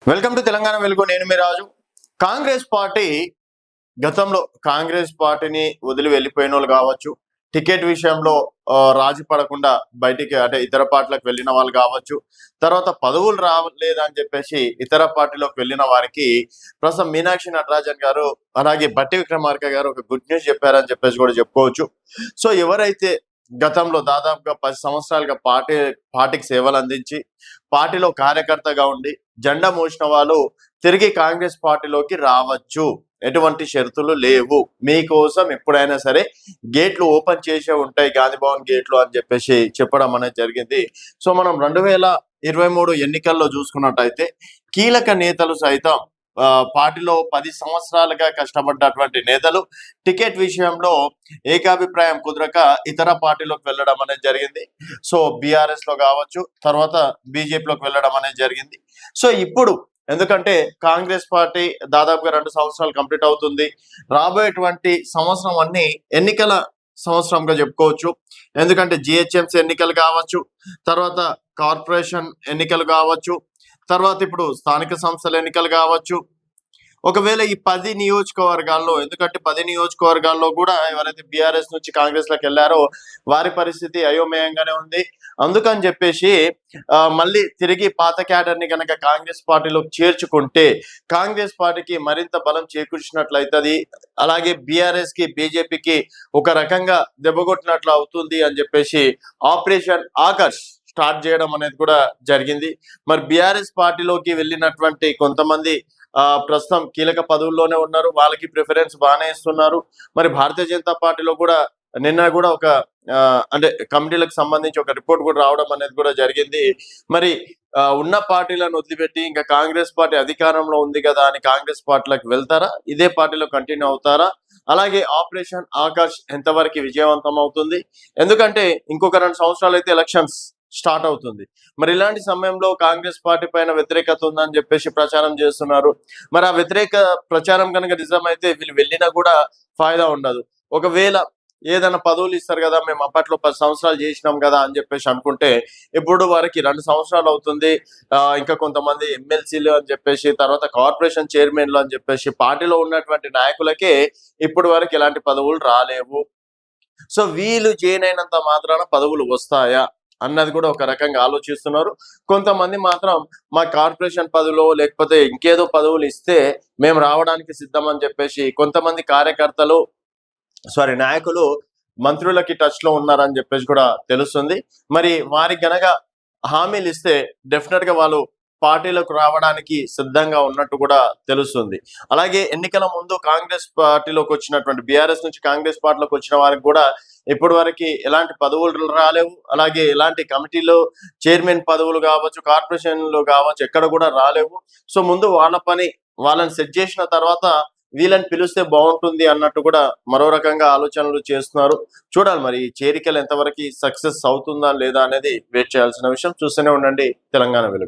Welcome to Telangana వెలుగు. నేను మీ రాజు. Congress party గతంలో కాంగ్రెస్ పార్టీని వదిలి వెళ్ళిపోయిన వాళ్ళు కావచ్చు, టికెట్ విషయంలో రాజీ పడకుండా బయటికి అంటే ఇతర పార్టీలకు వెళ్ళిన వాళ్ళు కావచ్చు, తర్వాత పదవులు రాలేదని చెప్పేసి ఇతర పార్టీలోకి వెళ్ళిన వారికి ప్రస్తుతం మీనాక్షి నటరాజన్ గారు అలాగే బట్టి విక్రమార్క గారు ఒక గుడ్ న్యూస్ చెప్పారని చెప్పేసి కూడా చెప్పుకోవచ్చు. సో ఎవరైతే గతంలో దాదాపుగా 10 సంవత్సరాలుగా పార్టీకి సేవలు అందించి పార్టీలో కార్యకర్తగా ఉండి జెండా మోసిన వాళ్ళు తిరిగి కాంగ్రెస్ పార్టీలోకి రావచ్చు, ఎటువంటి షరతులు లేవు, మీకోసం ఎప్పుడైనా సరే గేట్లు ఓపెన్ చేసే ఉంటాయి గాంధీ భవన్ గేట్లు అని చెప్పేసి చెప్పడం అనేది జరిగింది. సో మనం 2023 ఎన్నికల్లో చూసుకున్నట్టయితే కీలక నేతలు సైతం పార్టీలో 10 సంవత్సరాలుగా కష్టపడ్డటువంటి నేతలు టికెట్ విషయంలో ఏకాభిప్రాయం కుదరక ఇతర పార్టీలోకి వెళ్ళడం అనేది జరిగింది. సో బీఆర్ఎస్ లో కావచ్చు, తర్వాత బీజేపీలోకి వెళ్ళడం అనేది జరిగింది. సో ఇప్పుడు ఎందుకంటే కాంగ్రెస్ పార్టీ దాదాపుగా 2 సంవత్సరాలు కంప్లీట్ అవుతుంది. రాబోయేటువంటి సంవత్సరం అన్ని ఎన్నికల సంవత్సరంగా చెప్పుకోవచ్చు. ఎందుకంటే జిహెచ్ఎంసీ ఎన్నికలు కావచ్చు, తర్వాత కార్పొరేషన్ ఎన్నికలు కావచ్చు, తర్వాత ఇప్పుడు స్థానిక సంస్థల ఎన్నికలు కావచ్చు. ఒకవేళ ఈ 10 నియోజకవర్గాల్లో, ఎందుకంటే 10 నియోజకవర్గాల్లో కూడా ఎవరైతే బీఆర్ఎస్ నుంచి కాంగ్రెస్ లోకి వెళ్ళారో వారి పరిస్థితి అయోమయంగానే ఉంది. అందుకని చెప్పేసి మళ్ళీ తిరిగి పాత క్యాడర్ ని కనుక కాంగ్రెస్ పార్టీలోకి చేర్చుకుంటే కాంగ్రెస్ పార్టీకి మరింత బలం చేకూర్చినట్లయితది, అలాగే బీఆర్ఎస్ కి బీజేపీకి ఒక రకంగా దెబ్బకొట్టినట్లు అవుతుంది అని చెప్పేసి ఆపరేషన్ ఆకర్ష్ స్టార్ట్ చేయడం అనేది కూడా జరిగింది. మరి బీఆర్ఎస్ పార్టీలోకి వెళ్ళినటువంటి కొంతమంది ప్రస్తుతం కీలక పదవుల్లోనే ఉన్నారు, వాళ్ళకి ప్రిఫరెన్స్ బాగానే ఇస్తున్నారు. మరి భారతీయ జనతా పార్టీలో కూడా నిన్న కూడా ఒక అంటే కమిటీలకు సంబంధించి ఒక రిపోర్ట్ కూడా రావడం అనేది కూడా జరిగింది. మరి ఉన్న పార్టీలను వదిలిపెట్టి ఇంకా కాంగ్రెస్ పార్టీ అధికారంలో ఉంది కదా అని కాంగ్రెస్ పార్టీలకు వెళ్తారా, ఇదే పార్టీలో కంటిన్యూ అవుతారా, అలాగే ఆపరేషన్ ఆకర్ష్ ఎంతవరకు విజయవంతం అవుతుంది? ఎందుకంటే ఇంకొక 2 సంవత్సరాలు అయితే ఎలక్షన్స్ స్టార్ట్ అవుతుంది. మరి ఇలాంటి సమయంలో కాంగ్రెస్ పార్టీ పైన వ్యతిరేకత ఉందని చెప్పేసి ప్రచారం చేస్తున్నారు. మరి ఆ వ్యతిరేక ప్రచారం కనుక నిజమైతే వీళ్ళు వెళ్ళినా కూడా ఫాయిదా ఉండదు. ఒకవేళ ఏదైనా పదవులు ఇస్తారు కదా, మేము అప్పట్లో 10 సంవత్సరాలు చేసినాం కదా అని చెప్పేసి అనుకుంటే ఇప్పుడు వారికి 2 సంవత్సరాలు అవుతుంది. ఇంకా కొంతమంది ఎమ్మెల్సీలు అని చెప్పేసి, తర్వాత కార్పొరేషన్ చైర్మన్లు అని చెప్పేసి పార్టీలో ఉన్నటువంటి నాయకులకే ఇప్పుడు వరకు ఎలాంటి పదవులు రాలేవు. సో వీళ్ళు చేయనైనంత మాత్రాన పదవులు వస్తాయా అన్నది కూడా ఒక రకంగా ఆలోచిస్తున్నారు. కొంతమంది మాత్రం మా కార్పొరేషన్ పదవులు లేకపోతే ఇంకేదో పదవులు ఇస్తే మేము రావడానికి సిద్ధం అని చెప్పేసి కొంతమంది కార్యకర్తలు నాయకులు మంత్రులకి టచ్ లో ఉన్నారని చెప్పేసి కూడా తెలుస్తుంది. మరి వారికి గనక హామీలు ఇస్తే డెఫినెట్ గా వాళ్ళు పార్టీలకు రావడానికి సిద్ధంగా ఉన్నట్టు కూడా తెలుస్తుంది. అలాగే ఎన్నికల ముందు కాంగ్రెస్ పార్టీలోకి వచ్చినటువంటి బీఆర్ఎస్ నుంచి కాంగ్రెస్ పార్టీలోకి వచ్చిన వారికి కూడా ఇప్పటి వరకు ఎలాంటి పదవులు రాలేవు, అలాగే ఎలాంటి కమిటీలో చైర్మన్ పదవులు కావచ్చు, కార్పొరేషన్లు కావచ్చు, ఎక్కడ కూడా రాలేవు. సో ముందు వాళ్ళ పని వాళ్ళని సెట్ చేసిన తర్వాత వీళ్ళని పిలిస్తే బాగుంటుంది అన్నట్టు కూడా మరో రకంగా ఆలోచనలు చేస్తున్నారు. చూడాలి మరి ఈ చేరికలు ఎంతవరకు సక్సెస్ అవుతుందా లేదా అనేది వెయిట్ చేయాల్సిన విషయం. చూస్తూనే ఉండండి తెలంగాణ వెలుగు.